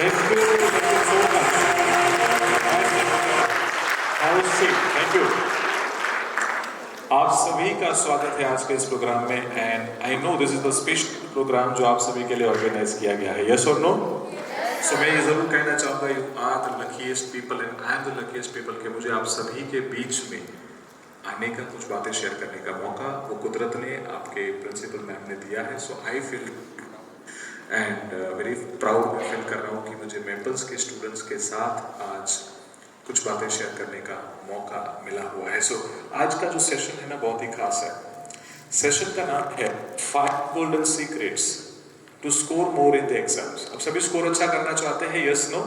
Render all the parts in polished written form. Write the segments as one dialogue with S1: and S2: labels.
S1: Thank you so much. Have a seat. Thank you. आप सभी का स्वागत है आज के इस प्रोग्राम में and I know this is the special programme जो आप सभी के लिए ऑर्गेनाइज किया गया है. यस और नो? सो मैं ये जरूर कहना चाहूँगा you are the luckiest people and I am the luckiest people कि मुझे आप सभी के बीच में आने का, कुछ बातें शेयर करने का मौका वो कुदरत ने, आपके प्रिंसिपल मैम ने दिया है. So I feel and very proud feel कर रहा हूँ कि मुझे मेंबर्स के स्टूडेंट्स के साथ आज कुछ बातें शेयर करने का मौका मिला हुआ है. सो आज का जो सेशन है ना बहुत ही खास है. सेशन का नाम है 5 golden secrets to score more in the exams. अब सभी स्कोर अच्छा करना चाहते हैं, यस नो?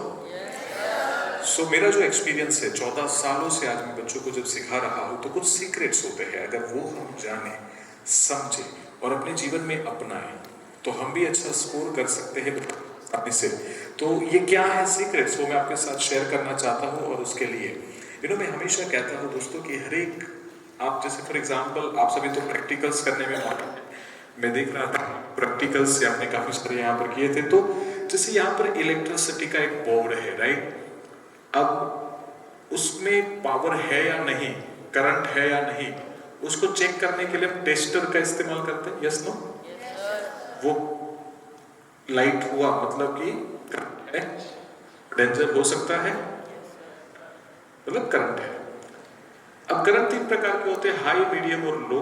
S1: सो मेरा जो एक्सपीरियंस है 14 सालों से आज मैं बच्चों को जब सिखा रहा हूँ तो कुछ सीक्रेट्स होते हैं, अगर वो हम जाने, समझे और अपने जीवन में अपनाएं तो हम भी अच्छा स्कोर कर सकते हैं अपने से. तो ये क्या है सीक्रेट्स, वो मैं आपके साथ शेयर करना चाहता हूँ. और उसके लिए मैं हमेशा कहता हूँ दोस्तों कि हर एक, आप जैसे फॉर एग्जांपल आप सभी तो प्रैक्टिकल्स करने में माहिर हैं. मैं देख रहा था प्रैक्टिकल्स से आपने काफी सारे यहाँ पर किए थे. तो जैसे यहाँ पर इलेक्ट्रिसिटी का एक बोर्ड है, राइट? अब उसमें पावर है या नहीं, करंट है या नहीं, उसको चेक करने के लिए हम टेस्टर का इस्तेमाल करते हैं, यस नो? वो लाइट हुआ मतलब कि करंट है, डेंजर हो सकता है, मतलब करंट है. अब करंट 3 प्रकार के होते हैं, हाई, मीडियम और लो.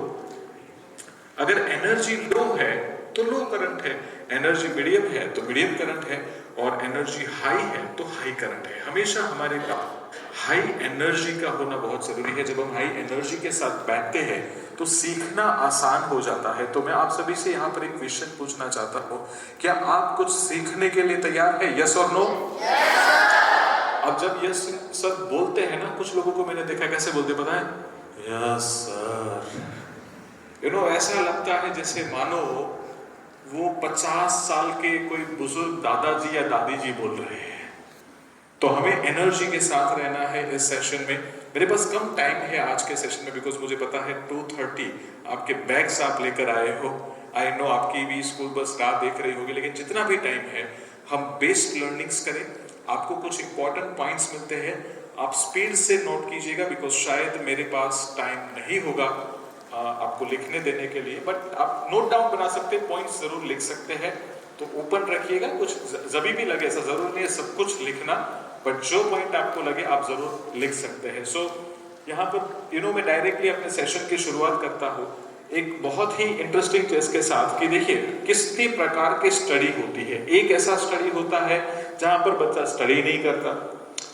S1: अगर एनर्जी लो है तो लो करंट है, एनर्जी मीडियम है तो मीडियम करंट है, और एनर्जी हाई है तो हाई करंट है. हमेशा हमारे पास हाई एनर्जी का होना बहुत जरूरी है. जब हम हाई एनर्जी के साथ बैठते हैं तो सीखना आसान हो जाता है. तो मैं आप सभी से यहाँ पर एक क्वेश्चन पूछना चाहता हूँ, क्या आप कुछ सीखने के लिए तैयार है, यस और नो? अब जब यस सर बोलते हैं ना, कुछ लोगों को मैंने देखा कैसे बोलते पता है, यस सर. ऐसा लगता है जैसे मानो वो 50 साल के कोई बुजुर्ग दादाजी या दादी जी बोल रहे हैं. तो हमें एनर्जी के साथ रहना है इस सेशन में. मेरे पास कम टाइम है आज के सेशन में, बिकॉज मुझे पता है 2:30 आपके बैग्स आप लेकर आए हो. आई नो आपकी भी स्कूल बस राह देख रही होगी, लेकिन जितना भी टाइम है हम बेस्ड लर्निंग्स करें. आपको कुछ इंपॉर्टेंट पॉइंट्स मिलते हैं, आप स्पीड से नोट कीजिएगा, बिकॉज शायद मेरे पास टाइम नहीं होगा आपको लिखने देने के लिए. बट आप नोट डाउन बना सकते हैं, पॉइंट्स जरूर लिख सकते हैं. तो ओपन रखिएगा, कुछ जभी भी लगे, ऐसा जरूर नहीं है सब कुछ लिखना, बट जो पॉइंट आपको लगे आप जरूर लिख सकते हैं. सो यहाँ पर मैं डायरेक्टली अपने सेशन की शुरुआत करता हूँ एक बहुत ही इंटरेस्टिंग चीज के साथ कि देखिए कितनी प्रकार की स्टडी होती है. एक ऐसा स्टडी होता है जहाँ पर बच्चा स्टडी नहीं करता.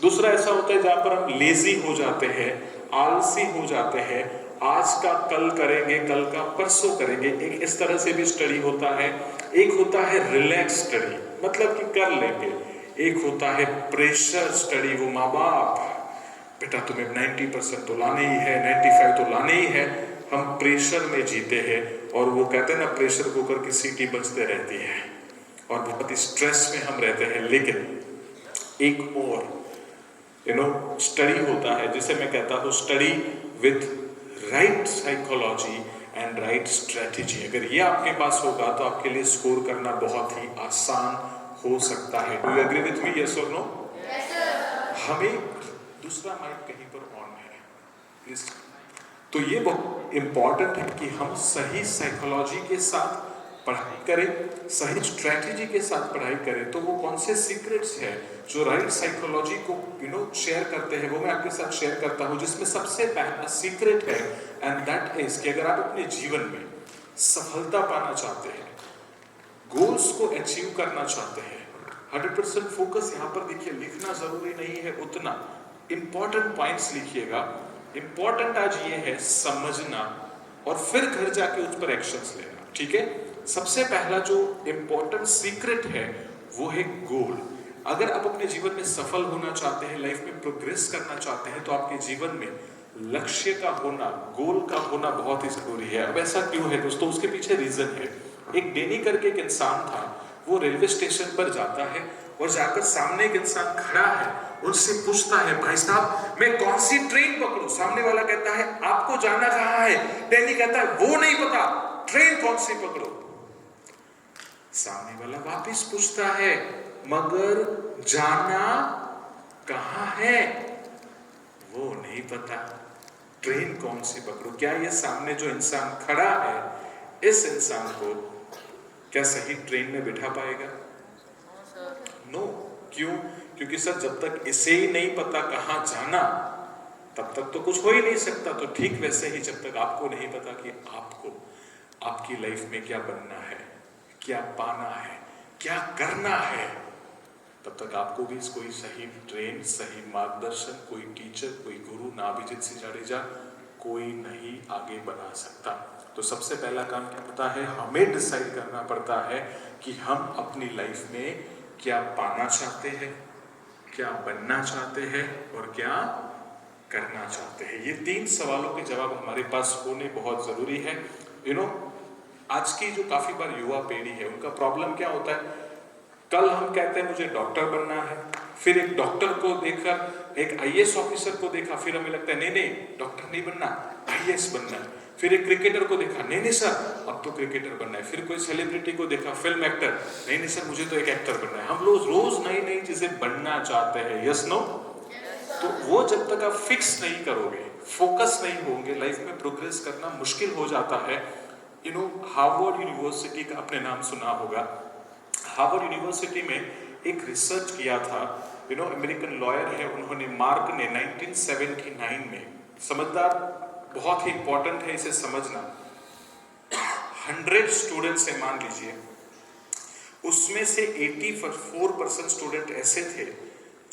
S1: दूसरा ऐसा होता है जहाँ पर हम लेजी हो जाते हैं, आलसी हो जाते हैं, आज का कल करेंगे, कल का परसों करेंगे. एक इस तरह से भी स्टडी होता है. एक होता है रिलैक्स स्टडी, मतलब कि कर लेंगे. एक होता है प्रेशर स्टडी, वो माँ बाप बेटा तुम्हें 90% तो लाने ही है, 95 तो लाने ही है. हम प्रेशर में जीते हैं और वो कहते हैं ना प्रेशर कुकर की सीटी बजते रहती है और बहुत ही स्ट्रेस में हम रहते हैं. लेकिन एक और स्टडी होता है जिसे मैं कहता हूँ study with right psychology and right strategy. अगर ये आपके पास होगा तो आपके लिए स्कोर करना बहुत ही आसान हो सकता है. Do you agree with me, yes और नो? हमें दूसरा माइक कहीं पर ऑन है प्लीज. तो ये बहुत इंपॉर्टेंट है कि हम सही साइकोलॉजी के साथ पढ़ाई करें, सही स्ट्रेटेजी के साथ पढ़ाई करें. तो वो कौन से सीक्रेट्स हैं जो राइट साइकोलॉजी को शेयर करते हैं, वो मैं आपके साथ शेयर करता हूं. जिसमें सबसे पहला सीक्रेट है एंड दैट इज कि अगर आप अपने जीवन में सफलता पाना चाहते हैं, गोल्स को अचीव करना चाहते हैं, 100% फोकस यहाँ पर देखिए, लिखना जरूरी नहीं है उतना, इंपॉर्टेंट पॉइंट्स लिखिएगा. इंपॉर्टेंट आज ये है समझना और फिर घर जाके उस पर एक्शंस लेना. ठीक है? सबसे पहला जो इंपॉर्टेंट सीक्रेट है वो है गोल. अगर आप अपने जीवन में सफल होना चाहते हैं, लाइफ में प्रोग्रेस करना चाहते हैं, तो आपके जीवन में लक्ष्य का होना, गोल का होना बहुत ही जरूरी है. अब ऐसा क्यों है दोस्तों? उसके पीछे रीजन है. एक डेनी करके एक इंसान था, वो रेलवे स्टेशन पर जाता है और जाकर सामने एक इंसान खड़ा है, उनसे पूछता है भाई साहब मैं कौन सी ट्रेन पकड़ूं? सामने वाला कहता है आपको जाना कहाँ है? डेनी कहता है वो नहीं पता, ट्रेन कौन सी पकड़ो? सामने वाला वापस पूछता है मगर जाना कहाँ है वो नहीं पता। ट्रेन कौन सी पकड़ूं? क्या ये सामने जो इंसान खड़ा है, इस इंसान को क्या सही ट्रेन में बिठा पाएगा? नो। क्यों? क्योंकि सर जब तक इसे ही नहीं पता कहाँ जाना, तब तक तो कुछ हो ही नहीं सकता। तो ठीक वैसे ही जब तक आपको नहीं पता कि आपको आपकी लाइफ में क्या बनना है, क्या पाना है, क्या करना है, तब तक आपको भी कोई सही ट्रेन, सही मार्गदर्शन, कोई टीचर, कोई गुरु, ना अभिजीत सिंह जाडेजा, कोई नहीं आगे बढ़ा सकता। तो सबसे पहला काम क्या होता है? हमें डिसाइड करना पड़ता है कि हम अपनी लाइफ में क्या पाना चाहते हैं, क्या बनना चाहते हैं और क्या करना चाहते हैं। ये 3 सवालों के जवाब हमारे पास होने बहुत जरूरी है। आज की जो काफी बार युवा पीढ़ी है, उनका प्रॉब्लम क्या होता है? कल हम कहते हैं मुझे डॉक्टर बनना है, फिर एक डॉक्टर को देखकर, एक आईएएस ऑफिसर को देखा, फिर हमें लगता है नहीं नहीं डॉक्टर नहीं बनना, आईएएस बनना है। फिर एक क्रिकेटर को देखा, नहीं नहीं सर अब तो क्रिकेटर बनना है। फिर कोई सेलिब्रिटी को देखा, फिल्म एक्टर, नहीं नहीं सर मुझे तो एक एक्टर बनना है। हम लोग रोज नई नई चीजें बनना चाहते हैं। Yes no? तो वो जब तक आप फिक्स नहीं करोगे, फोकस नहीं होंगे, लाइफ में प्रोग्रेस करना मुश्किल हो जाता है। हार्वर्ड यूनिवर्सिटी का आपने नाम सुना होगा। हार्वर्ड यूनिवर्सिटी में एक रिसर्च किया था, अमेरिकन लॉयर है, उन्होंने, मार्क ने 1979 में, समझदार, बहुत ही इंपॉर्टेंट है इसे समझना, 100 स्टूडेंट से मान लीजिए, उसमें से 84% स्टूडेंट ऐसे थे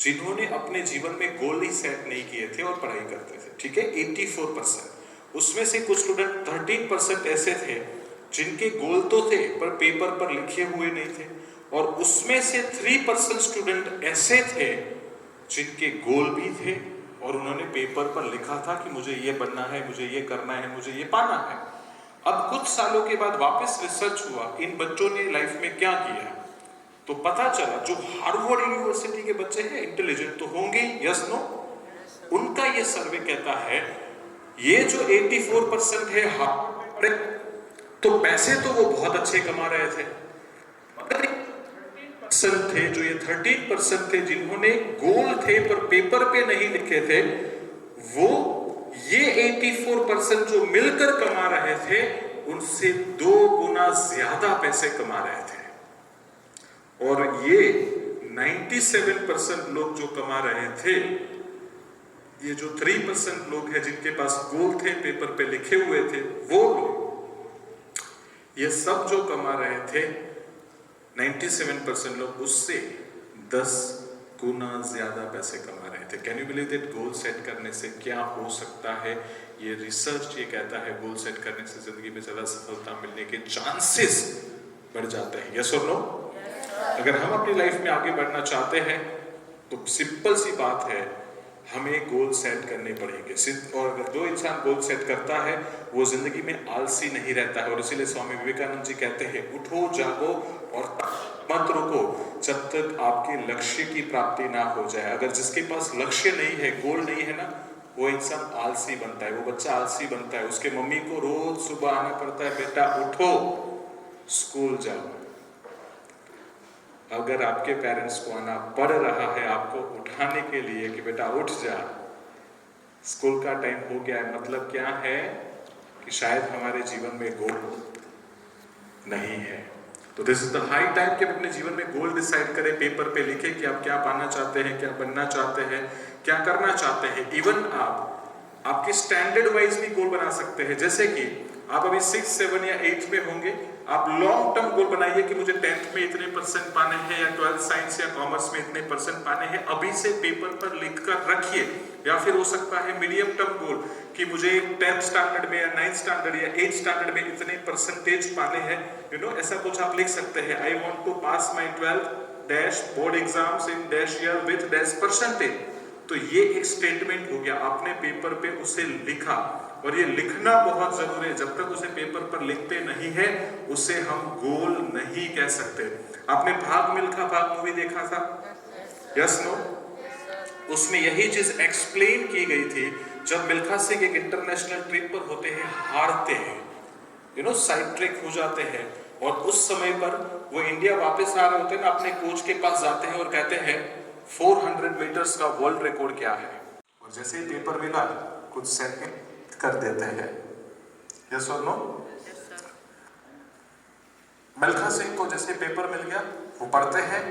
S1: जिन्होंने अपने जीवन में गोल ही सेट नहीं किए थे और पढ़ाई करते थे। ठीक है, 84%। उसमें से कुछ स्टूडेंट 13% ऐसे थे जिनके गोल तो थे पर पेपर पर लिखे हुए नहीं थे, और उसमें से 3% स्टूडेंट ऐसे थे जिनके गोल भी थे और उन्होंने पेपर पर लिखा था कि मुझे ये बनना है, मुझे ये करना है, मुझे ये पाना है। अब कुछ सालों के बाद वापस रिसर्च हुआ, इन बच्चों ने लाइफ में क्या किया, तो पता चला जो हार्वर्ड यूनिवर्सिटी के बच्चे हैं इंटेलिजेंट तो होंगे, यस नो? उनका ये सर्वे कहता है ये जो 84% है हार्वर्ड, तो पैसे तो वो बहुत अच्छे कमा रहे थे, मगर थे जो ये 13% थे जिन्होंने गोल थे पर पेपर पे नहीं लिखे थे, वो ये 84% जो मिलकर कमा रहे थे उनसे 2 गुना ज्यादा पैसे कमा रहे थे। और ये 97% लोग जो कमा रहे थे, ये जो 3% लोग हैं जिनके पास गोल थे, पेपर पे लिखे हुए थे, वो लोग, ये सब जो कमा रहे थे 97% लोग, उससे 10 गुना ज्यादा पैसे कमा रहे थे। Can you believe that? Goal set करने से क्या हो सकता है? ये रिसर्च ये कहता है गोल सेट करने से जिंदगी में ज्यादा सफलता मिलने के चांसेस बढ़ जाते हैं। यस और नो? अगर हम अपनी लाइफ में आगे बढ़ना चाहते हैं तो सिंपल सी बात है, हमें गोल सेट करने पड़ेंगे। और अगर जो इंसान गोल सेट करता है वो जिंदगी में आलसी नहीं रहता है। और इसीलिए स्वामी विवेकानंद जी कहते हैं, उठो जागो और मत रुको जब तक आपके लक्ष्य की प्राप्ति ना हो जाए। अगर जिसके पास लक्ष्य नहीं है, गोल नहीं है ना, वो इंसान आलसी बनता है, वो बच्चा आलसी बनता है। उसके मम्मी को रोज सुबह आना पड़ता है, बेटा उठो स्कूल जाओ। अगर आपके पेरेंट्स को आना पड़ रहा है आपको उठाने के लिए कि बेटा उठ जा, स्कूल का टाइम हो गया है, मतलब क्या है कि शायद हमारे जीवन में गोल नहीं है। तो this is the high time कि आप अपने जीवन में गोल डिसाइड करें, पेपर पे लिखें कि आप क्या पाना चाहते हैं, क्या बनना चाहते हैं, क्या करना चाहते हैं। इवन आप आपके स्टैंडर्ड वाइज भी गोल बना सकते हैं। जैसे कि आप अभी 6, 7 या 8 में होंगे, आप लॉन्ग टर्म गोल बनाइए कि मुझे 10th में इतने % पाने हैं या 12th साइंस या कॉमर्स में इतने % पाने हैं। अभी से पेपर पर लिखकर रखिए। या फिर हो सकता है मीडियम टर्म गोल कि मुझे 10th स्टैंडर्ड में या 9th स्टैंडर्ड या 8th स्टैंडर्ड में इतने % पाने हैं। ऐसा कुछ आप लिख सकते हैं। I want to pass my 12th dash board exams in dash year with dash %। तो ये एक स्टेटमेंट हो गया, आपने पेपर पे उसे लिखा। और ये लिखना बहुत जरूरी है। जब तक उसे पेपर पर लिखते नहीं है उसे हम गोल नहीं कह सकते। आपने भाग मिल्खा भाग मूवी देखा था? Yes no? उसमें यही चीज एक्सप्लेन की गई थी। जब मिल्खा सिंह एक इंटरनेशनल ट्रिप पर होते हैं, हारते हैं, साइड ट्रैक हो जाते हैं, और उस समय पर वो इंडिया वापस आ रहे होते हैं ना, अपने कोच के पास जाते हैं और कहते हैं 400 मीटर्स का वर्ल्ड रिकॉर्ड क्या है। और जैसे ही पेपर मिला कुछ सेकंड कर देते हैं। यस और नो? मिल्खा सिंह को जैसे पेपर मिल गया वो पढ़ते हैं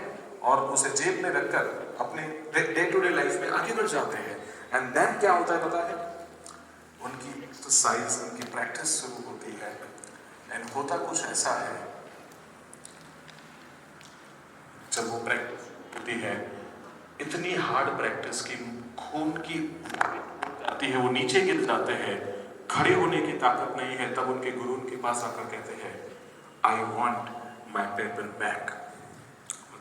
S1: और उसे जेब में रखकर अपने डे टू डे लाइफ में आगे बढ़ जाते हैं। एंड देन क्या होता है पता है? उनकी एक्सरसाइज, उनकी प्रैक्टिस शुरू होती है। एंड होता कुछ ऐसा है, जब वो प्रैक्टिस होती है, इतनी हार्ड प्रैक्टिस की खून की आती है, वो नीचे गिर जाते हैं, खड़े होने की ताकत नहीं है। तब उनके गुरु उनके पास आकर कहते हैं I want my paper back.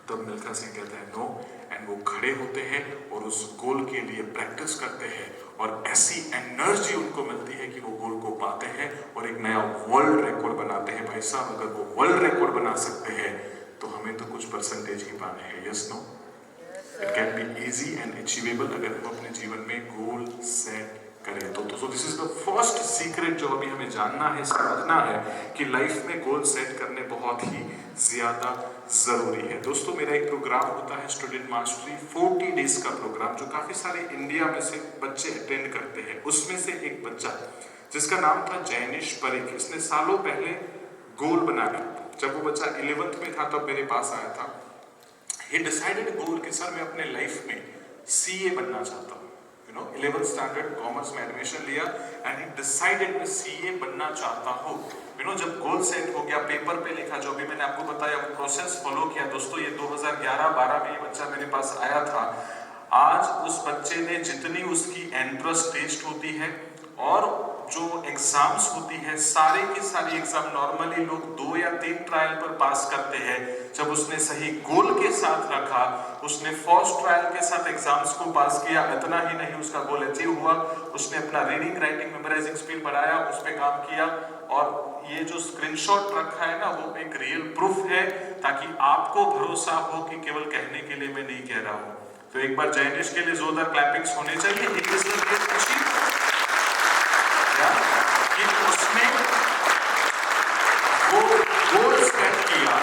S1: तब मिल्खा सिंह कहते हैं नो, एंड वो खड़े होते हैं और उस गोल के लिए प्रैक्टिस करते हैं और ऐसी एनर्जी उनको मिलती है कि वो गोल को पाते हैं और एक नया वर्ल्ड रिकॉर्ड बनाते हैं। भाई साहब, अगर वो वर्ल्ड रिकॉर्ड बना सकते हैं तो हमें तो कुछ परसेंटेज ही पाने हैं। Yes no? It can be easy and achievable अगर हम अपने जीवन में गोल सेट करें तो। This is the first secret जो अभी हमें जानना है, समझना है कि लाइफ में गोल सेट करने बहुत ही ज्यादा जरूरी है। दोस्तों, मेरा एक प्रोग्राम होता है स्टूडेंट मास्टरी 40 डेज का प्रोग्राम, जो काफी सारे इंडिया में से बच्चे अटेंड करते हैं। उसमें से एक बच्चा जिसका नाम था जैनिश परीख, इसने सालों पहले गोल बना लिया। जब वो बच्चा 11th में था तब मेरे पास आया था। He decided goal कि सर मैं अपने लाइफ में CA बनना चाहता हूँ। 11th स्टैंडर्ड कॉमर्स में एडमिशन लिया एंड ही डिसाइडेड मैं CA बनना चाहता हूँ। जब गोल सेट हो गया, पेपर पे लिखा, जो भी मैंने आपको बताया वो प्रोसेस फॉलो किया। दोस्तों, ये 2011-12 में ये बच्चा मेरे पास आया था। आज उस बच्चे ने जितनी उसकी एंट्रेंस टेस्ट होती है और जो एग्जाम्स होती है, सारे की सारी एग्जाम नॉर्मली लोग 2 या 3 ट्रायल पर पास करते हैं। जब उसने सही गोल के साथ रखा, उसने फर्स्ट ट्रायल के साथ एग्जाम्स को पास किया। इतना ही नहीं, उसका गोल अचीव हुआ। उसने अपना रीडिंग, राइटिंग, मेमोराइजिंग स्पीड बढ़ाया, उस पर काम किया। और ये जो स्क्रीनशॉट रखा है ना, वो एक रियल प्रूफ है, ताकि आपको भरोसा हो कि केवल कहने के लिए मैं नहीं कह रहा हूं। तो एक बार जैनिश के लिए जोरदार क्लैपिंग्स होने चाहिए। कि उसने वो गोल सेट किया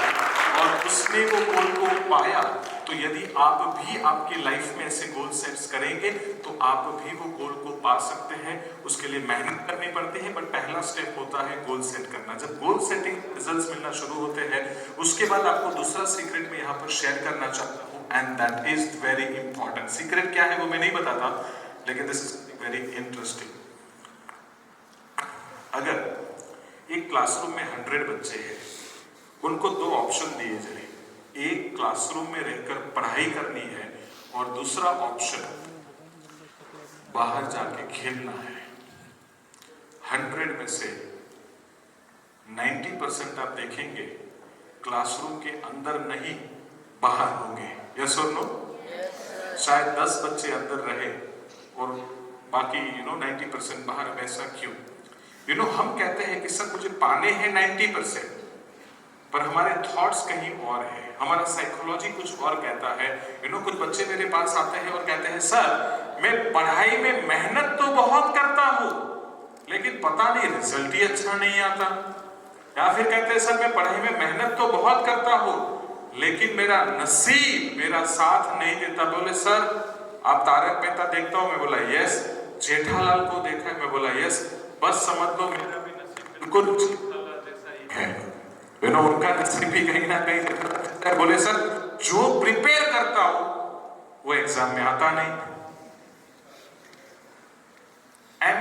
S1: और उसने वो गोल को पाया। तो यदि आप भी आपकी लाइफ में ऐसे गोल सेट्स करेंगे तो आप भी वो गोल को पा सकते हैं। उसके लिए मेहनत करनी पड़ती है, बट पहला स्टेप होता है गोल सेट करना। जब गोल सेटिंग रिजल्ट्स मिलना शुरू होते हैं, उसके बाद आपको दूसरा सीक्रेट मैं यहाँ पर शेयर करना चाहता हूँ, and that is very important. Secret क्या है वो मैं नहीं बताता, लेकिन दिस इज वेरी इंटरेस्टिंग। अगर एक क्लासरूम में 100 बच्चे हैं, उनको 2 ऑप्शन दिए जाए। एक क्लासरूम में रहकर पढ़ाई करनी है और दूसरा ऑप्शन बाहर जाके खेलना है। 100 में से 90% आप देखेंगे क्लासरूम के अंदर नहीं, बाहर होंगे। यस और नो? शायद 10 बच्चे अंदर रहे और बाकी 90% बाहर। ऐसा क्यों? हम कहते हैं कि सर मुझे पाने हैं 90%, पर हमारे थॉट्स कहीं और है, हमारा साइकोलॉजी कुछ और कहता है। कुछ बच्चे मेरे पास आते हैं और कहते हैं सर मैं पढ़ाई में मेहनत तो बहुत करता हूं, लेकिन पता नहीं रिजल्ट ही अच्छा नहीं आता। या फिर कहते हैं सर मैं पढ़ाई में मेहनत तो बहुत करता हूं, लेकिन मेरा नसीब मेरा साथ नहीं देता। बोले सर आप तारक मेहता देखता हूं? मैं बोला यस। जेठालाल को देखा है? मैं बोला यस। बस समझ लो मेरा भी नसीब बिल्कुल जेठालाल जैसा ही है। उनका नसीब भी कहीं ना कहीं। बोले सर जो प्रिपेयर करता हूं वो एग्जाम में आता नहीं। एंड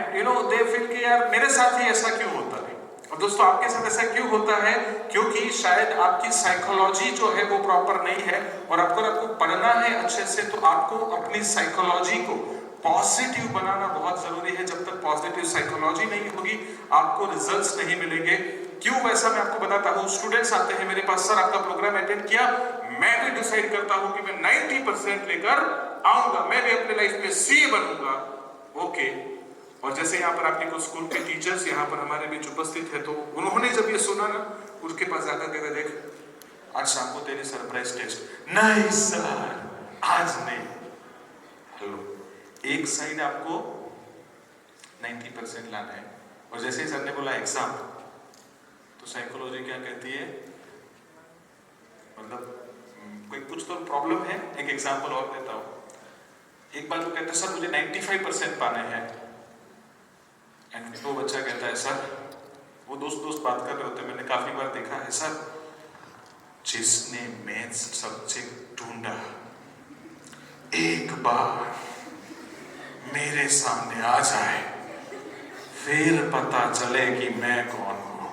S1: दे फील कि यार मेरे साथ ही ऐसा क्यों होता है। और दोस्तों, आपके साथ ऐसा क्यों होता है? क्योंकि शायद आपकी साइकोलॉजी जो है वो प्रॉपर नहीं है। और अगर आपको पढ़ना है अच्छे से तो आपको अपनी साइकोलॉजी को पॉजिटिव बनाना बहुत जरूरी है। जब तक पॉजिटिव साइकोलॉजी नहीं होगी आपको रिजल्ट्स नहीं मिलेंगे। क्यों वैसा मैं आपको बताता हूँ। स्टूडेंट्स आते हैं मेरे पास, सर आपका प्रोग्राम अटेंड किया, मैं भी डिसाइड करता हूँ कि मैं 90% लेकर आऊंगा, मैं भी अपने लाइफ में CA बनूंगा। ओके। और जैसे यहाँ पर आपके कुछ स्कूल के टीचर्स यहाँ पर हमारे बीच उपस्थित है, तो उन्होंने जब ये सुना ना, उसके पास जाकर कहते देख आज शाम को तेरी सरप्राइज टेस्ट। नहीं सर आज नहीं। हेलो, एक साइड आपको 90% लाना है और जैसे ही सर ने बोला एग्जाम, तो साइकोलॉजी क्या कहती है? मतलब कोई कुछ तो प्रॉब्लम है। एक एग्जांपल और देता हूँ। एक बार वो कहता है सर मुझे 95% पाने हैं, एंड वो बच्चा कहता है सर, वो दोस्त बात कर रहे होते हैं, मैंने काफी बार देखा है सर, जिसने मैथ्स सब्जेक्ट ढूंढा एक बार मेरे सामने आ जाए फिर पता चले कि मैं कौन हूं।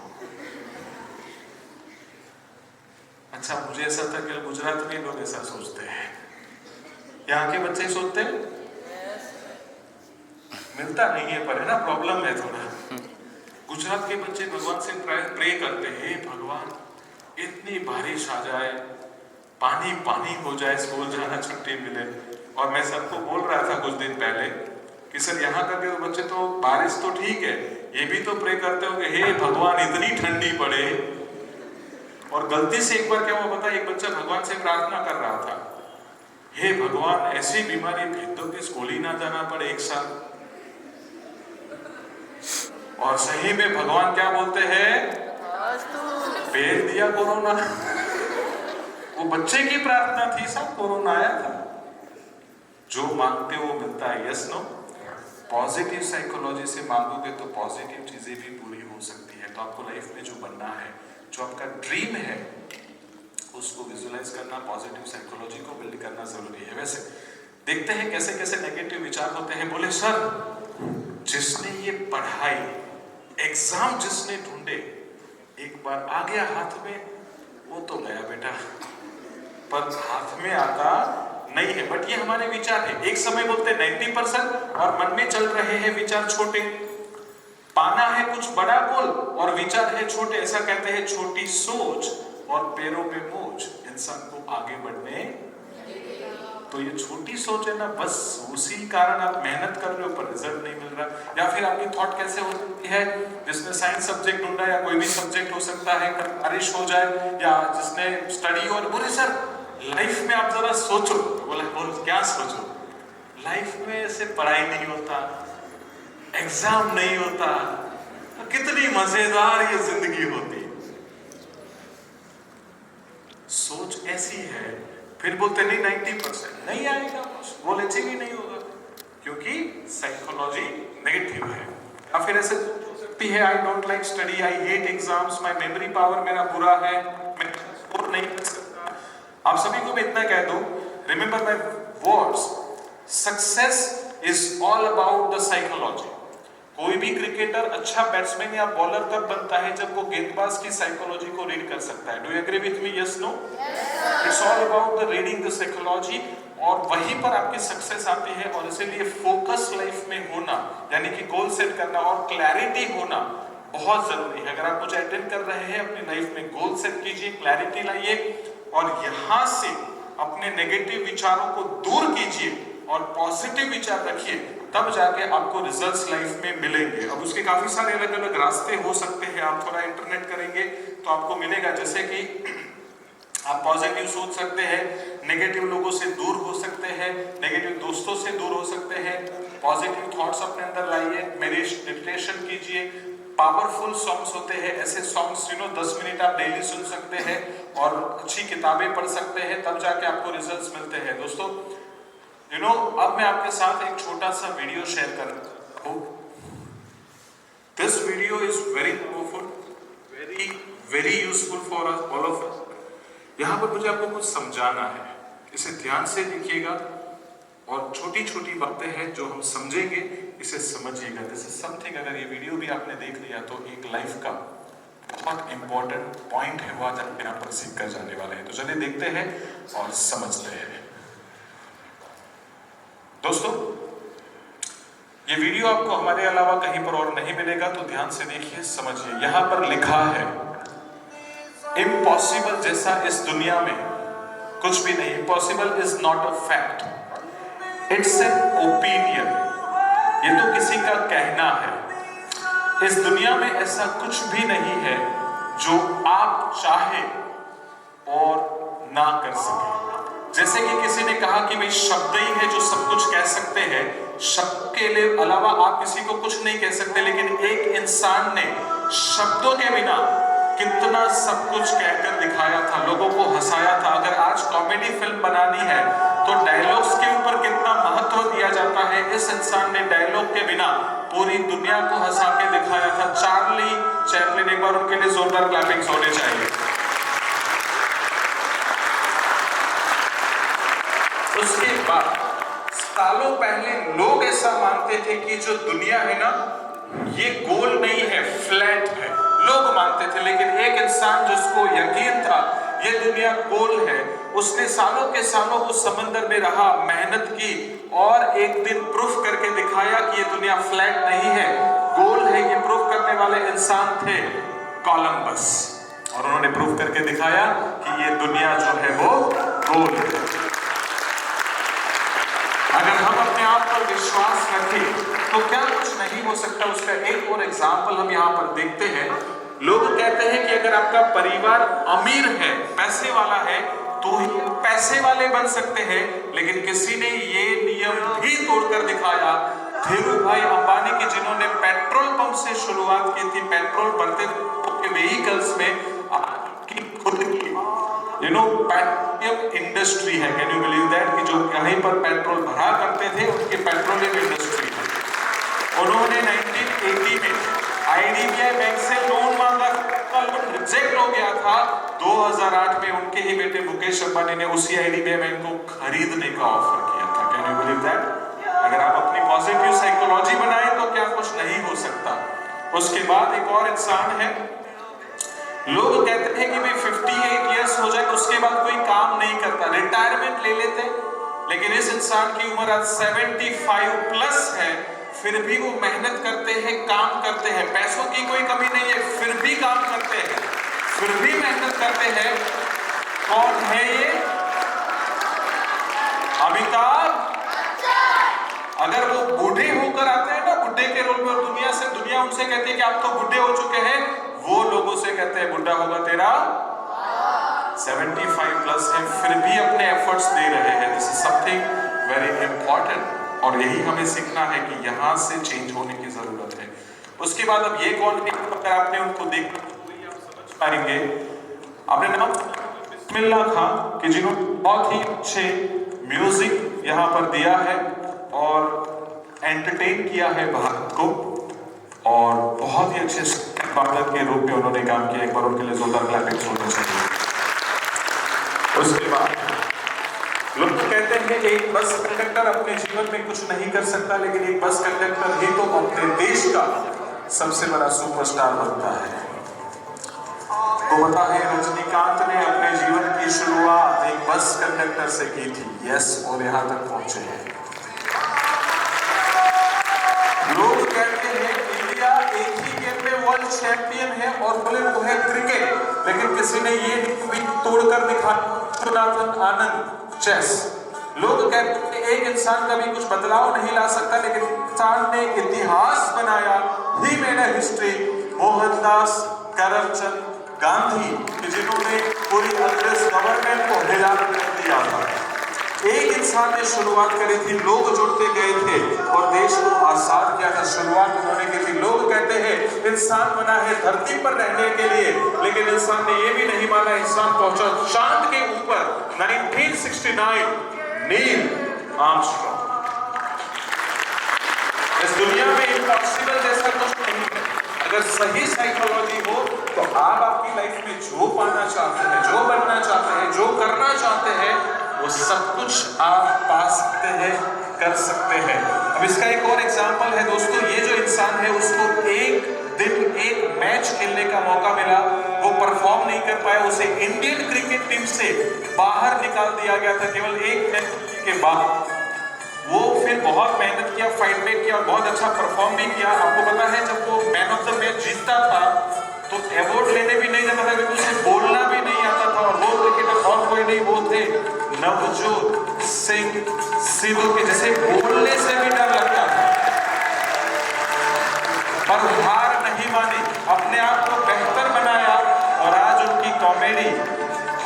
S1: अच्छा, मुझे ऐसा था कि गुजरात में लोग ऐसा सोचते हैं, यहाँ के बच्चे सोचते हैं मिलता नहीं है, पर है ना, प्रॉब्लम है थोड़ा। गुजरात के बच्चे भगवान से प्रे करते हैं, हे भगवान इतनी बारिश आ जाए, पानी पानी हो जाए, स्कूल जाना छुट्टी मिले। और मैं सबको बोल रहा था कुछ दिन पहले कि सर यहाँ का के बच्चे तो बारिश तो ठीक है, ये भी तो प्रे करते हो कि हे भगवान इतनी ठंडी पड़े। और गलती से एक बार क्या हुआ पता, एक बच्चा भगवान से प्रार्थना कर रहा था, हे भगवान ऐसी बीमारी भेज दो कि स्कूल ही ना जाना पड़े एक साल। और सही में भगवान क्या बोलते हैं, भेज दिया कोरोना। वो बच्चे की प्रार्थना थी, सब कोरोना आया था। जो मांगते हो वो मिलता है, यस नो। पॉजिटिव साइकोलॉजी से मांगोगे तो पॉजिटिव चीजें भी पूरी हो सकती है। तो आपको लाइफ में जो बनना है, जो आपका ड्रीम है, उसको विजुलाइज करना, पॉजिटिव साइकोलॉजी को बिल्ड करना जरूरी है। वैसे देखते हैं कैसे कैसे नेगेटिव विचार होते हैं। बोले सर, जिसने ये पढ़ाई एग्जाम जिसने ढूंढे एक बार आ गया हाथ में, वो तो गया बेटा, पर हाथ में आता नहीं है। बट ये हमारे विचार है। एक समय बोलते 90% और मन में चल रहे हैं विचार छोटे। पाना है कुछ बड़ा गोल और विचार है छोटे। ऐसा कहते हैं छोटी सोच और पैरों में मोच इंसान को आगे बढ़ने। तो ये छोटी सोच है ना, बस उसी कारण आप मेहनत कर रहे हो पर रिजल्ट नहीं मिल रहा। या फिर आपकी थॉट कैसे होती है, जिसने साइंस सब्जेक्ट ढूंढा या कोई भी सब्जेक्ट हो सकता है, बारिश हो जाए, या जिसने स्टडी, और बोले सर लाइफ में आप जरा सोचो। बोला बोल क्या सोचो, लाइफ में ऐसे पढ़ाई नहीं होता, एग्जाम नहीं होता, तो कितनी मजेदार ये जिंदगी होती। सोच ऐसी है। फिर बोलते नहीं 90% नहीं आएगा, गोल अचीव ही नहीं होगा, क्योंकि साइकोलॉजी नेगेटिव है। या फिर ऐसे सकती है, I don't like study, I hate exams, my memory power मेरा बुरा है, मैं स्कोर नहीं कर सकता। आप सभी को मैं इतना कह दूं, remember my words, success is all about the psychology. कोई भी क्रिकेटर अच्छा बैट्समैन या बॉलर तब बनता है जब वो गेंदबाज की साइकोलॉजी को रीड कर सकता है। Do you agree with me, yes no? It's all about the reading the psychology, और वहीं पर आपकी सक्सेस आती है। और इसीलिए फोकस लाइफ में होना, यानी कि गोल सेट करना और क्लैरिटी होना बहुत जरूरी है। अगर आप कुछ अटेंड कर रहे हैं अपनी लाइफ में, गोल सेट कीजिए, क्लैरिटी लाइए, और यहां से अपने नेगेटिव विचारों को दूर कीजिए और पॉजिटिव विचार रखिए, तब जाके आपको रिजल्ट्स लाइफ में मिलेंगे। अब उसके काफी सारे अलग अलग रास्ते हो सकते हैं। आप थोड़ा इंटरनेट करेंगे तो आपको मिलेगा, जैसे कि आप पॉजिटिव सोच सकते हैं, नेगेटिव लोगों से दूर हो सकते हैं, नेगेटिव दोस्तों से दूर हो सकते हैं, पॉजिटिव थॉट्स अपने अंदर लाइए, मेडिटेशन कीजिए, पावरफुल सॉन्ग्स होते हैं, ऐसे सॉन्ग्स 10 मिनट आप डेली सुन सकते हैं, और अच्छी किताबें पढ़ सकते हैं, तब जाके आपको रिजल्ट्स मिलते हैं। दोस्तों अब मैं आपके साथ एक छोटा सा वीडियो शेयर कर रहा हूं। This video is very powerful, very very useful for us all of us. यहाँ पर मुझे आपको कुछ समझाना है, इसे ध्यान से देखिएगा, और छोटी छोटी बातें हैं जो हम समझेंगे, इसे समझिएगा। दिस इज समथिंग, अगर ये वीडियो भी आपने देख लिया तो एक लाइफ का बहुत इंपॉर्टेंट पॉइंट है, वो आज आप यहाँ पर सीख कर जाने वाले हैं। तो चलिए देखते हैं और समझते हैं। दोस्तों, ये वीडियो आपको हमारे अलावा कहीं पर और नहीं मिलेगा, तो ध्यान से देखिए, समझिए। यहां पर लिखा है, इम्पॉसिबल जैसा इस दुनिया में कुछ भी नहीं। Impossible is not a fact, it's an opinion. ये तो किसी का कहना है। इस दुनिया में ऐसा कुछ भी नहीं है जो आप चाहे और ना कर सके। जैसे कि किसी ने कहा कि भाई शब्द ही है जो सब कुछ कह सकते हैं, शब्द के अलावा आप किसी को कुछ नहीं कह सकते, लेकिन एक इंसान ने शब्दों के बिना कितना सब कुछ कहकर दिखाया था, लोगों को हंसाया था। अगर आज कॉमेडी फिल्म बनानी है तो डायलॉग्स के ऊपर कितना महत्व दिया जाता है। इस इंसान ने डायलॉग के बिना पूरी दुनिया को हंसा के दिखाया था। चार्ली चैपलिन, एक बार उनके लिए जोरदार क्लैपिंग्स होने चाहिए। उसके बाद सालों पहले लोग ऐसा मानते थे कि जो दुनिया है ना, ये गोल नहीं है, फ्लैट है, लोग मानते थे। लेकिन एक इंसान जिसको यकीन था ये दुनिया गोल है, उसने सालों के सालों उस समंदर में रहा, मेहनत की और एक दिन प्रूफ करके दिखाया कि ये दुनिया फ्लैट नहीं है, गोल है। ये प्रूफ करने वाले इंसान थे कोलंबस, और उन्होंने प्रूफ करके दिखाया कि ये दुनिया जो है वो गोल है। अगर हम अपने आप पर विश्वास रखें तो क्या कुछ नहीं हो सकता। उसका एक और एग्जाम्पल हम यहाँ पर देखते हैं। लोग कहते हैं कि अगर आपका परिवार अमीर है, पैसे वाला है, तो ही पैसे वाले बन सकते हैं। लेकिन किसी ने ये नियम भी तोड़कर दिखाया। धीरूभाई अंबानी की, जिन्होंने पेट्रोल पंप से शुरुआत की थी, पेट्रोल भरते व्हीकल्स में खुद की पेट्रोलियम इंडस्ट्री है। कैन यू बिलीव दैट कि जो कहीं पर पेट्रोल भरा करते थे उनकी पेट्रोलियम इंडस्ट्री है। उन्होंने 1980 में आईडीबीआई बैंक से लोन मांगा, लोन रिजेक्ट हो गया था। 2008 में उनके ही बेटे मुकेश अंबानी ने उसी आईडीबीआई बैंक को खरीदने का ऑफर किया था। Can you believe that? अगर आप अपनी पॉजिटिव साइकोलॉजी बनाएं तो क्या कुछ नहीं हो सकता। उसके बाद एक और इंसान है, लोग कहते हैं कि भाई 58 इयर्स हो जाए उसके बाद कोई काम नहीं करता, रिटायरमेंट ले लेते। लेकिन इस इंसान की उम्र आज 75 प्लस है, फिर भी वो मेहनत करते हैं, काम करते हैं। पैसों की कोई कमी नहीं है, फिर भी काम करते हैं, फिर भी मेहनत करते हैं। कौन है ये? अमिताभ। अगर वो बूढ़े होकर आते हैं ना, बुढ़े के रोल में, और दुनिया उनसे कहती है कि आप तो बुढ़े हो चुके हैं, वो लोगों से कहते हैं बुढ़ा होगा तेरा 75 प्लस है, फिर भी अपने एफर्ट्स दे रहे हैं। This is something very important, और यही हमें सीखना है कि यहाँ से चेंज होने की जरूरत है। उसके बाद अब ये कौन है, अगर आपने उनको देखा तो आप समझ पाएंगे। आपने नाम बिस्मिल्लाह खान कि जिन्होंने बहुत ही अच्छे म्यूजिक यहाँ पर दिया है और एंटरटेन किया है भारत को, और बहुत ही अच्छे संपादक के रूप में उन्होंने काम किया। एक बार उनके लिए जोरदार क्लैपिंग्स होने चाहिए। उसके बाद लोग कहते हैं कि एक बस कंडक्टर अपने जीवन में कुछ नहीं कर सकता, लेकिन एक बस कंडक्टर ही तो अपने देश का सबसे बड़ा सुपरस्टार बनता है। तो पता है, रजनीकांत ने अपने जीवन की शुरुआत एक बस कंडक्टर से की थी। यस, और यहाँ तक पहुंचे हैं। लोग कहते हैं इंडिया एक ही गेम में वर्ल्ड चैंपियन है और बोले वो है क्रिकेट, लेकिन किसी ने ये भी तोड़कर दिखाया, विश्वनाथन आनंद चेस। लोग कहते हैं एक इंसान कभी कुछ बदलाव नहीं ला सकता, लेकिन इंसान ने इतिहास बनाया, he made a history. Mohandas Karamchand Gandhi, जिन्होंने पूरी अंग्रेज गवर्नमेंट को हिला कर दिया था। एक इंसान ने शुरुआत करी थी, लोग जुड़ते गए थे और देश को आजाद किया था। शुरुआत उन्होंने की थी। लोग कहते हैं इंसान बना है धरती पर रहने के लिए, लेकिन इंसान ने यह भी नहीं माना इंसान पहुंचा चांद के ऊपर। 1969 नील आर्मस्ट्रॉन्ग। इस दुनिया में इम्पॉसिबल जैसा कुछ नहीं है। अगर सही साइकोलॉजी हो तो आप आपकी लाइफ में जो पाना चाहते हैं, जो बनना चाहते हैं, जो करना चाहते हैं, वो सब कुछ आप पा सकते हैं, कर सकते हैं। अब इसका एक और एग्जाम्पल है दोस्तों, ये जो इंसान है उसको एक दिन एक मैच खेलने का मौका मिला, वो परफॉर्म नहीं कर पाया, उसे इंडियन क्रिकेट टीम से बाहर निकाल दिया गया था केवल एक मैच के बाद। वो फिर बहुत मेहनत किया, फाइट बैक किया और बहुत अच्छा परफॉर्म भी किया। आपको पता है जब वो मैन ऑफ द मैच जीतता था तो अवार्ड लेने भी नहीं जाता था, क्योंकि उसे बोलना भी नहीं आता था। और वो क्रिकेटर और कोई नहीं, वो थे नवजोत सिंह सिद्धू के, जैसे बोलने से भी डर लगता था, पर हार नहीं मानी, अपने आप को बेहतर बनाया। और आज उनकी कॉमेडी,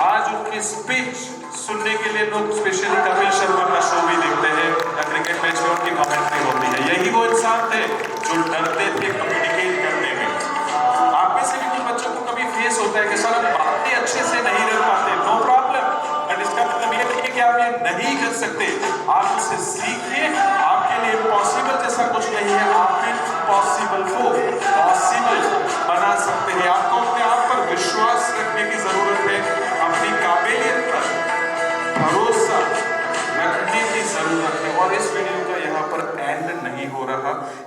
S1: आज उनकी स्पीच सुनने के लिए लोग स्पेशली कपिल शर्मा का शो भी देखते हैं, या क्रिकेट मैच में उनकी कमेंट्री होती है। यही वो इंसान थे जो डरते थे कम्युनिकेट करने में। आप में से भी कुछ बच्चों को कभी फेस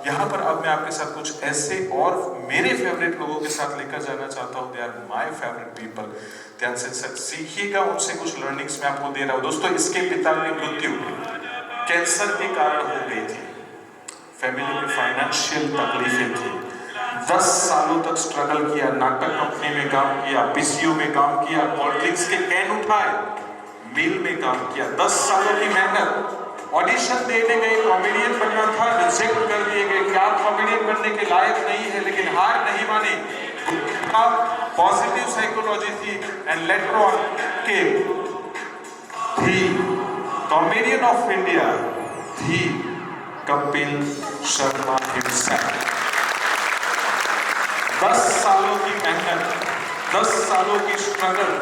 S1: यहाँ पर अब मैं आपके साथ कुछ ऐसे और मेरे फेवरेट लोगों के साथ लेकर जाना चाहता हूँ। They are my favourite people. ध्यान से सीखिएगा, उनसे कुछ लर्निंग्स मैं आपको दे रहा हूँ। दोस्तों, इसके पिता की मृत्यु कैंसर के कारण हो गई थी। फैमिली में फाइनेंशियल तकलीफें थी। 10 सालों तक स्ट्रगल किया, नाटक कंपनी में काम किया, पीसीओ में काम किया, पॉलिटिक्स के कैन उठाए, मिल में काम किया। 10 सालों की मेहनत। ऑडिशन देने गए, कॉमेडियन बनना था, रिजेक्ट कर दिए गए कि आप कॉमेडियन बनने के लायक नहीं है, लेकिन हार नहीं मानी। पॉजिटिव साइकोलॉजी थी एंड लेटर ऑन केम थी कॉमेडियन ऑफ इंडिया थी कपिल शर्मा हिमसेल्फ। 10 सालों की मेहनत, 10 सालों की स्ट्रगल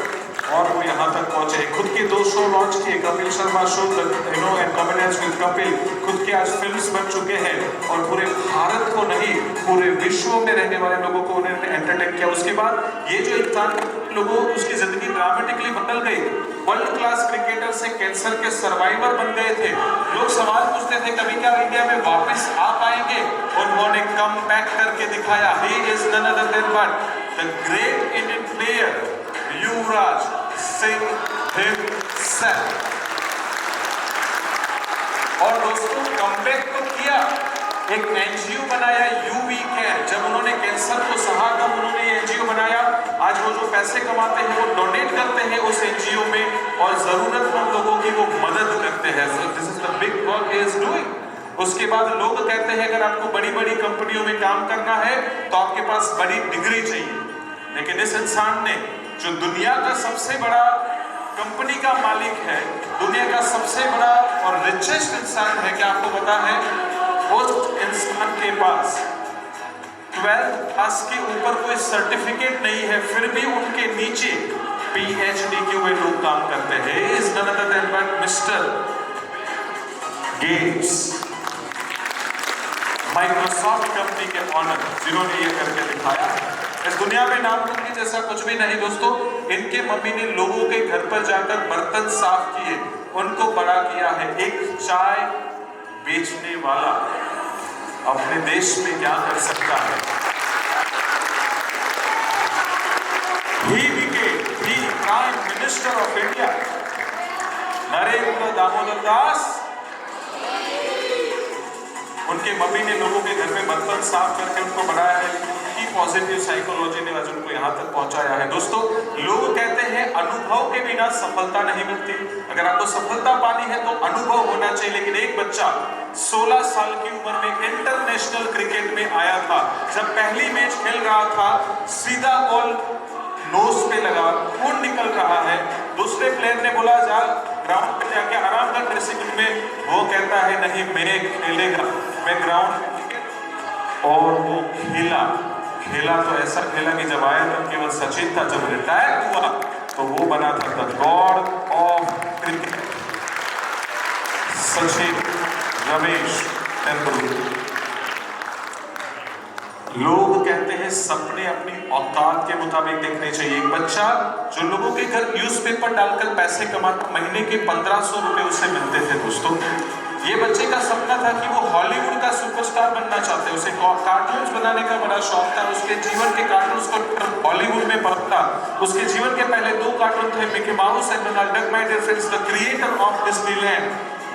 S1: और वो यहाँ तक पहुंचे। खुद के 2 शो लॉन्च किए, Kapil Sharma show and comedians with Kapil. खुद के आज फिल्म्स बन चुके हैं और पूरे भारत को नहीं, पूरे विश्व में रहने वाले लोगों को उन्होंने एंटरटेन किया। उसके बाद ये जो इंसान लोगों उसकी जिंदगी ड्रामेटिकली बदल गई। वर्ल्ड क्लास क्रिकेटर से कैंसर के सर्वाइवर बन गए थे। लोग सवाल पूछते थे कभी क्या इंडिया में वापस आ पाएंगे। उन्होंने कम बैक करके दिखाया। He is none other than but the great Indian player Yuvraj Singh himself. और दोस्तों, कमबैक तो किया, एक एनजीओ बनाया यूवी केयर। जब उन्होंने कैंसर को सहा तब उन्होंने ये एनजीओ बनाया। आज वो जो पैसे कमाते हैं वो डोनेट करते हैं उस एनजीओ में और जरूरतमंद लोगों की वो मदद करते हैं। This is the big work he is doing. उसके बाद लोग कहते हैं अगर आपको बड़ी बड़ी कंपनियों में काम करना है तो आपके पास बड़ी डिग्री चाहिए, लेकिन इस इंसान ने जो दुनिया का सबसे बड़ा कंपनी का मालिक है, दुनिया का सबसे बड़ा और रिचेस्ट इंसान है, क्या आपको पता है उस इंसान के पास 12th क्लास के ऊपर कोई सर्टिफिकेट नहीं है, फिर भी उनके नीचे पीएचडी के हुए लोग काम करते हैं। Is none other than but mister Gates, Microsoft company के ऑनर, जिन्होंने ये करके दिखाया। इस दुनिया में नामुमकिन जैसा कुछ भी नहीं दोस्तों। इनके मम्मी ने लोगों के घर पर जाकर बर्तन साफ किए, उनको बड़ा किया है। एक चाय बेचने वाला अपने देश में क्या कर सकता है? He became the Prime Minister of India, Narendra Damodar Das. उनके मम्मी ने लोगों के घर में बर्तन साफ करके उनको बढ़ाया है। की पॉजिटिव साइकोलॉजी ने आज उनको यहाँ तक पहुंचाया है। दोस्तों, लोग कहते हैं अनुभव के बिना सफलता नहीं मिलती। अगर आपको सफलता पानी है तो अनुभव होना चाहिए। लेकिन एक बच्चा 16 साल की उम्र में इंटरनेशनल क्रिकेट में आया था। जब पहली मैच खेल रहा था, सीधा बॉल नोज पे लगा, खून निकल रहा है। दूसरे प्लेयर ने बोला जा ग्राउंड पे जाके आराम कर ड्रेसिंग रूम में। वो कहता है नहीं, मैं खेलेगा, मैं ग्राउंड। और वो खेला तो ऐसा खेला कि जब आया तब केवल सचिन था, जब रिटायर हुआ तो वो बना था the God of cricket, Sachin Ramesh Tendulkar. लोग कहते हैं सपने अपनी औकात के मुताबिक देखने चाहिए। एक बच्चा जो लोगों के घर न्यूज़पेपर डालकर पैसे कमाता, महीने के 1500 रुपए उसे मिलते थे। दोस्तों, ये बच्चे का सपना था कि वो हॉलीवुड का सुपरस्टार बनना चाहते हैं। उसे कार्टून्स बनाने का बड़ा शौक था। उसके जीवन के कार्टून्स को हॉलीवुड में पढ़ता। उसके जीवन के पहले 2 कार्टून थे, Mickey Mouse and Donald Duck. My dear friends, the creator of Disneyland,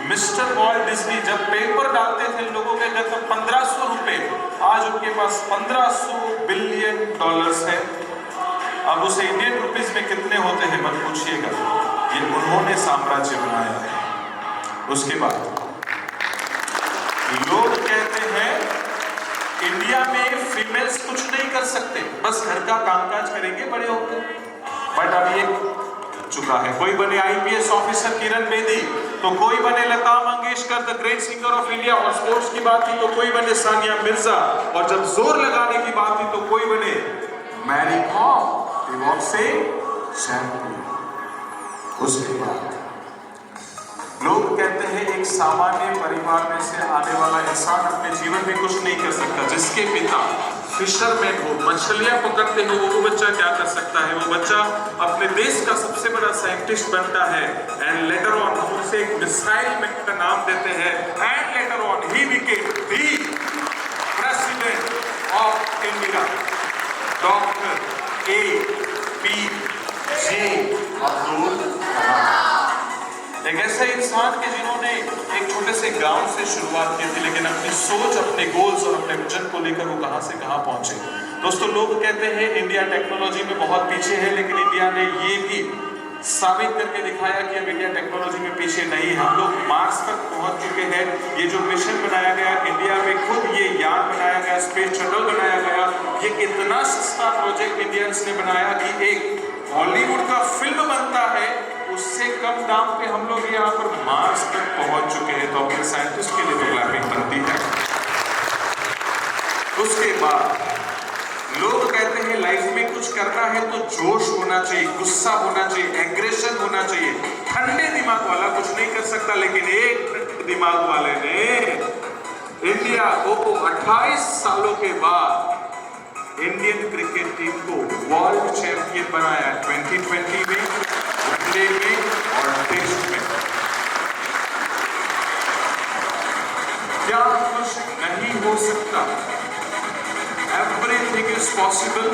S1: mister Walt Disney, जब पेपर डालते थे लोगों के घर तक 1500 रुपए, आज उनके पास 1500 बिलियन डॉलर्स है। अब उसे इंडियन रुपीस में कितने होते हैं मत पूछिएगा। ये उन्होंने साम्राज्य बनाया है। उसके बाद लोग कहते हैं इंडिया में फीमेल्स कुछ नहीं कर सकते, बस घर का कामकाज करेंगे बड़े होकर। बट अब ये चुका है। कोई बने आईपीएस ऑफिसर किरण बेदी, तो कोई बने Lata Mangeshkar the great singer of India, और स्पोर्ट्स की बात थी तो कोई बने सानिया मिर्जा, और जब जोर लगाने की बात थी तो कोई बने मैरी कॉम, बॉक्सिंग चैंपियन। उसके बाद लोग कहते हैं एक सामान्य परिवार में से आने वाला इंसान अपने जीवन में कुछ नहीं कर सकता। जिसके पिता फिशरमैन हो, मछलियां पकड़ते हो, वो बच्चा क्या कर सकता है? वो बच्चा अपने देश का सबसे बड़ा साइंटिस्ट बनता है। एंड लेटर ऑन हम उसे एक मिसाइल मैन का नाम देते हैं। And later on he became the of India, doctor APJ Abdul Kalam. एक ऐसे इंसान के जिन्होंने एक छोटे से गांव से शुरुआत की थी, लेकिन अपनी सोच, अपने गोल्स और अपने विजन को लेकर वो कहां से कहां पहुंचे। दोस्तों, लोग कहते हैं इंडिया टेक्नोलॉजी में बहुत पीछे है, लेकिन इंडिया ने ये भी साबित करके दिखाया कि अब इंडिया टेक्नोलॉजी में पीछे नहीं। हम लोग मार्स तक पहुंच चुके हैं। ये जो मिशन बनाया गया इंडिया में, खुद ये यान बनाया गया, स्पेस शटल बनाया गया, ये इतना सस्ता प्रोजेक्ट इंडियंस ने बनाया कि एक हॉलीवुड का फिल्म बनता है उससे कम दाम पे हम लोग यहाँ पर मार्स तक पहुंच चुके हैं। तो अपने साइंटिस्ट के लिए तो क्लैपिंग बनती है। उसके बाद लोग कहते हैं लाइफ में कुछ करना है तो जोश होना चाहिए, गुस्सा होना चाहिए, एग्रेशन होना चाहिए। ठंडे दिमाग वाला कुछ नहीं कर सकता, लेकिन एक ठंडे दिमाग वाले ने इंडिया को 28 सालों के बाद इंडियन क्रिकेट टीम को वर्ल्ड चैंपियन बनाया 2020 में, वनडे में और टेस्ट में। क्या कुछ नहीं हो सकता? एवरीथिंग इज पॉसिबल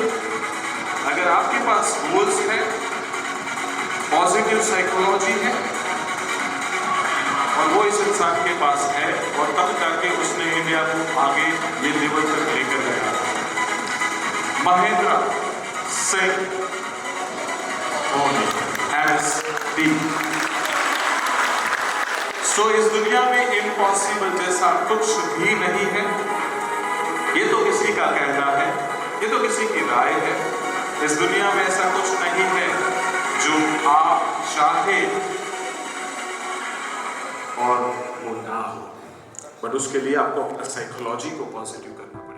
S1: अगर आपके पास गोल्स है, पॉजिटिव साइकोलॉजी है, और वो इस इंसान के पास है, और तब जाके उसने इंडिया को आगे ये लेवल तक लेकर गया। महेंद्र सिंह धोनी SD। सो इस दुनिया में इम्पॉसिबल जैसा कुछ भी नहीं है। ये तो किसी का कहना है, ये तो किसी की राय है। इस दुनिया में ऐसा कुछ नहीं है जो आप चाहे और वो ना हो, बट उसके लिए आपको अपना साइकोलॉजी को पॉजिटिव करना पड़ेगा।